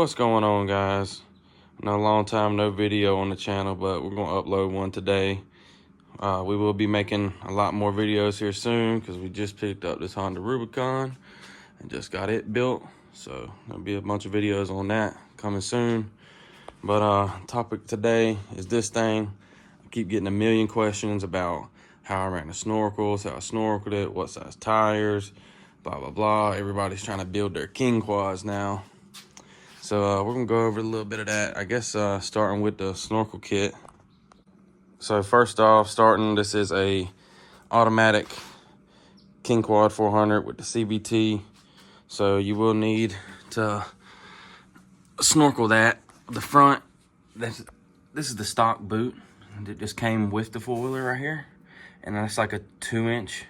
What's going on, guys? I know a long time no video on the channel, but we're going to upload one today. We will be making a lot more videos here soon because we just picked up this Honda Rubicon and just got it built. So there'll be a bunch of videos on that coming soon. But topic today is this thing. I keep getting a million questions about how I ran the snorkels, how I snorkeled it, what size tires, blah, blah, blah. Everybody's trying to build their Kingquads now. So we're gonna go over a little bit of that. I guess starting with the snorkel kit. So first off, this is a automatic Kingquad 400 with the CVT. So you will need to snorkel that. The front, this is the stock boot. It just came with the four-wheeler right here. And that's like a 2-inch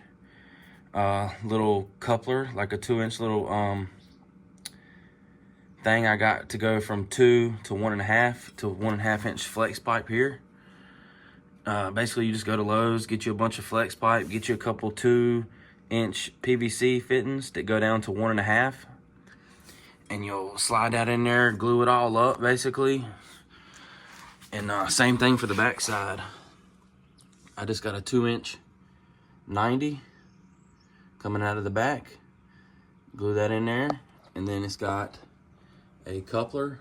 little coupler, like a 2-inch little thing I got to go from 2 to 1.5 to 1.5 inch flex pipe here. Basically, you just go to Lowe's, get you a bunch of flex pipe, get you a couple 2-inch PVC fittings that go down to 1.5, and you'll slide that in there, glue it all up basically. And same thing for the back side. I just got a 2-inch 90 coming out of the back, glue that in there, and then it's got a coupler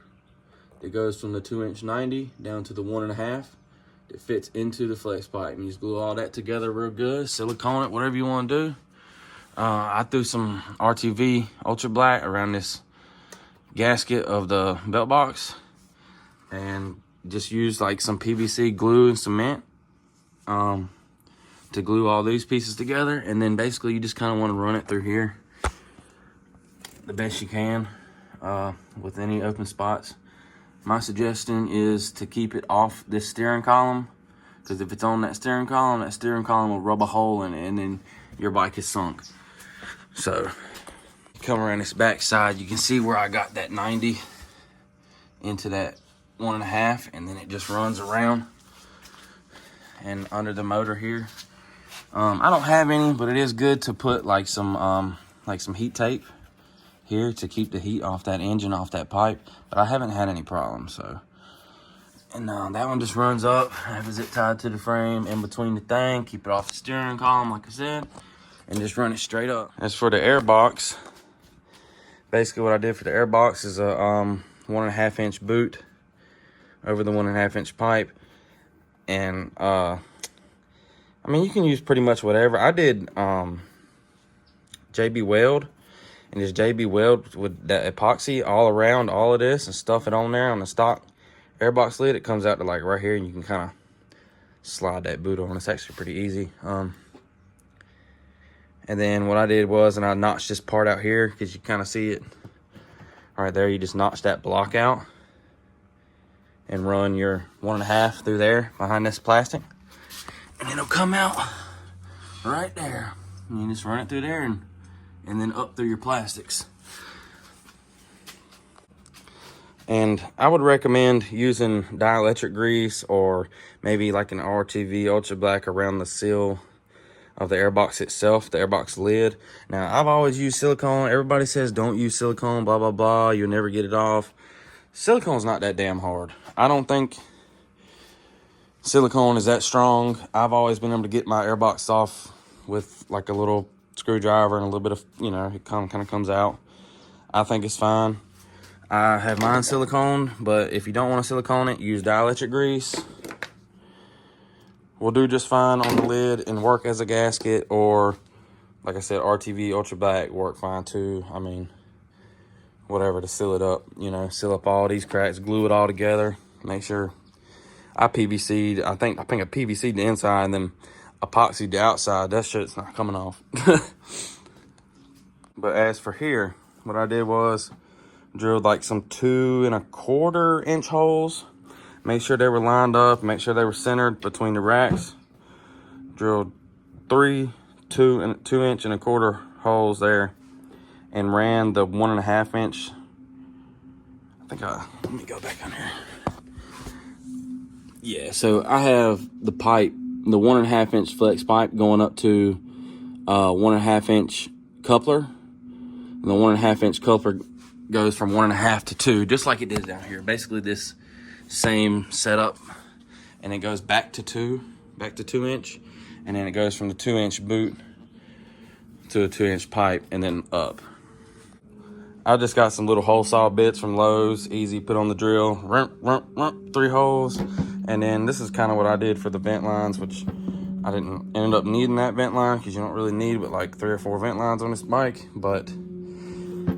that goes from the 2-inch 90 down to the 1.5 that fits into the flex pipe. And you just glue all that together real good, silicone it, whatever you want to do. I threw some RTV Ultra Black around this gasket of the belt box and just used like some PVC glue and cement to glue all these pieces together. And then basically you just kind of want to run it through here the best you can. With any open spots. My suggestion is to keep it off this steering column, because if it's on that steering column will rub a hole in it and then your bike is sunk. So come around this back side, you can see where I got that 90 into that 1.5, and then it just runs around and under the motor here. I don't have any, but it is good to put like some heat tape here to keep the heat off that engine, off that pipe, but I haven't had any problems. So, and that one just runs up, has it tied to the frame in between the thing, keep it off the steering column like I said, and just run it straight up. As for the Airbox, basically what I did for the Airbox is a 1.5 inch boot over the 1.5 inch pipe. And I mean, you can use pretty much whatever. I did JB Weld, and just JB Weld with that epoxy all around all of this and stuff it on there on the stock Airbox lid. It comes out to like right here, and you can kind of slide that boot on. It's actually pretty easy. And then what I did was, and I notched this part out here because you kind of see it right there. You just notch that block out and run your 1.5 through there behind this plastic, and it'll come out right there. And you just run it through there and then up through your plastics. And I would recommend using dielectric grease or maybe like an RTV Ultra Black around the seal of the Airbox itself, the Airbox lid. Now, I've always used silicone. Everybody says don't use silicone, blah, blah, blah. You'll never get it off. Silicone's not that damn hard. I don't think silicone is that strong. I've always been able to get my Airbox off with like a little screwdriver and a little bit of, you know, it kind of comes out. I think it's fine. I have mine silicone, but if you don't want to silicone it, use dielectric grease. Will do just fine on the lid and work as a gasket, or like I said, RTV Ultra Black work fine too. I mean, whatever to seal it up, you know, seal up all these cracks, glue it all together. Make sure I PVC'd, I think I PVC'd the inside and then epoxied the outside. That shit's not coming off. But as for here, what I did was drilled like some 2.25 inch holes. Make sure they were lined up, make sure they were centered between the racks. Drilled 3 2.25 inch holes there, and ran the 1.5 inch. Let me go back on here. Yeah, so I have the pipe, the 1.5 inch flex pipe going up to 1.5 inch coupler. And the 1.5 inch coupler goes from 1.5 to 2, just like it did down here. Basically this same setup, and it goes back to 2 inch, and then it goes from the 2-inch boot to a 2-inch pipe and then up. I just got some little hole saw bits from Lowe's, easy, put on the drill, 3 holes. And then this is kind of what I did for the vent lines, which I didn't end up needing that vent line because you don't really need but like 3 or 4 vent lines on this bike, but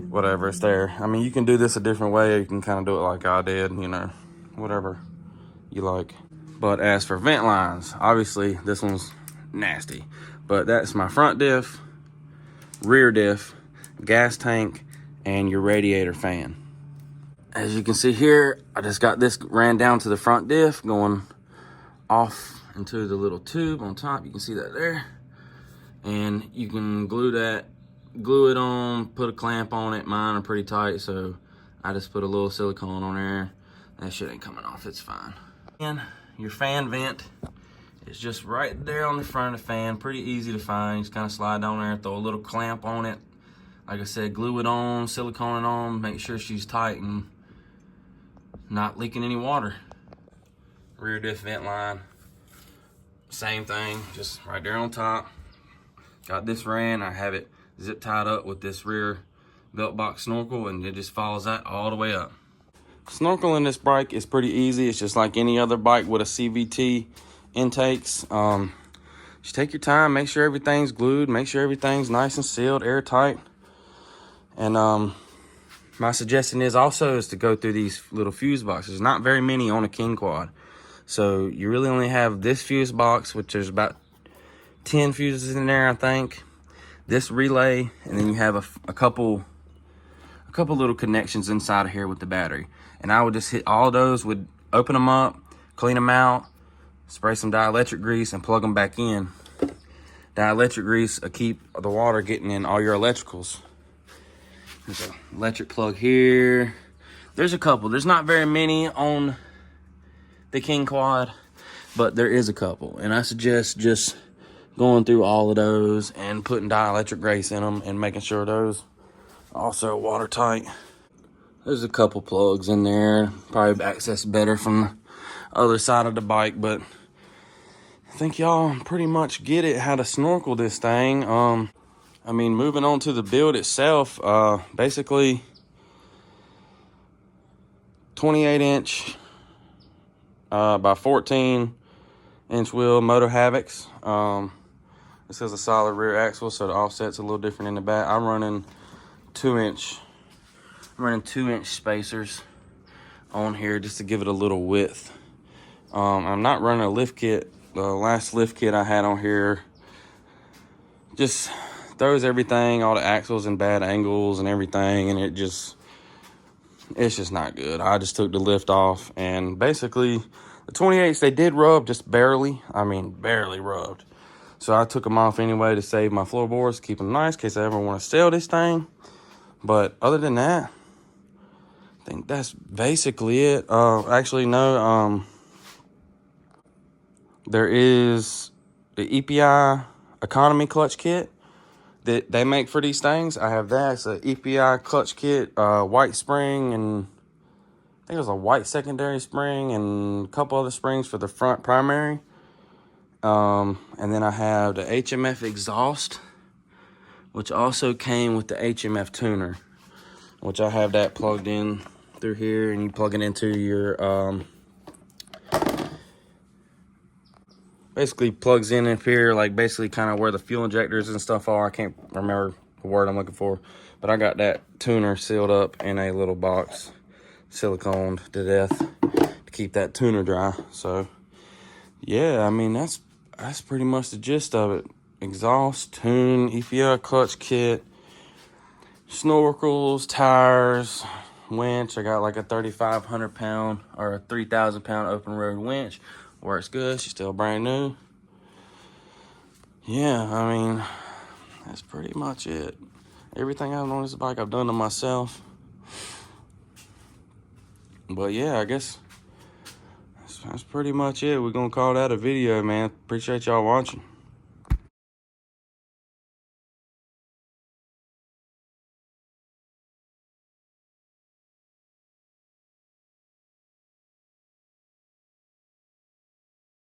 whatever, it's there. I mean, you can do this a different way, or you can kind of do it like I did, you know, whatever you like. But as for vent lines, obviously this one's nasty, but that's my front diff, rear diff, gas tank, and your radiator fan. As you can see here, I just got this ran down to the front diff, going off into the little tube on top. You can see that there. And you can glue it on, put a clamp on it. Mine are pretty tight, so I just put a little silicone on there. That shit ain't coming off, it's fine. And your fan vent is just right there on the front of the fan. Pretty easy to find. You just kind of slide down there, throw a little clamp on it. Like I said, glue it on, silicone it on, make sure she's tight and not leaking any water. Rear diff vent line, same thing, just right there on top. Got this ran, I have it zip tied up with this rear belt box snorkel, and it just follows that all the way up. Snorkeling this bike is pretty easy. It's just like any other bike with a CVT intakes. Just take your time, make sure everything's glued, make sure everything's nice and sealed, airtight. And my suggestion is to go through these little fuse boxes. Not very many on a Kingquad. So you really only have this fuse box, which there's about 10 fuses in there, I think. This relay, and then you have a couple little connections inside of here with the battery. And I would just hit all those, would open them up, clean them out, spray some dielectric grease, and plug them back in. Dielectric grease will keep the water getting in all your electricals. There's an electric plug here. There's a couple. There's not very many on the Kingquad, but there is a couple. And I suggest just going through all of those and putting dielectric grease in them and making sure those are also watertight. There's a couple plugs in there. Probably access better from the other side of the bike, but I think y'all pretty much get it how to snorkel this thing. I mean, moving on to the build itself, basically 28-inch by 14-inch wheel Moto Havocs. This has a solid rear axle, so the offset's a little different in the back. I'm running 2-inch spacers on here just to give it a little width. I'm not running a lift kit. The last lift kit I had on here just throws everything, all the axles in bad angles and everything, and it's just not good. I just took the lift off, and basically the 28s, they did rub just barely. I mean, barely rubbed. So I took them off anyway to save my floorboards, keep them nice in case I ever want to sell this thing. But other than that, I think that's basically it. Actually, no, there is the EPI economy clutch kit that they make for these things. I have that. It's an EPI clutch kit, white spring, and I think it was a white secondary spring and a couple other springs for the front primary. And then I have the HMF exhaust, which also came with the HMF tuner, which I have that plugged in through here, and you plug it into your, basically plugs in up here, like basically kind of where the fuel injectors and stuff are. I can't remember the word I'm looking for, but I got that tuner sealed up in a little box, siliconed to death to keep that tuner dry. So yeah, I mean, that's pretty much the gist of it. Exhaust, tune, EPI clutch kit, snorkels, tires, winch. I got like a 3,500 pound or a 3,000 pound open road winch. Works good. She's still brand new. Yeah, I mean, that's pretty much it. Everything I've on this bike, I've done to myself. But yeah, I guess that's pretty much it. We're gonna call that a video, man. Appreciate y'all watching.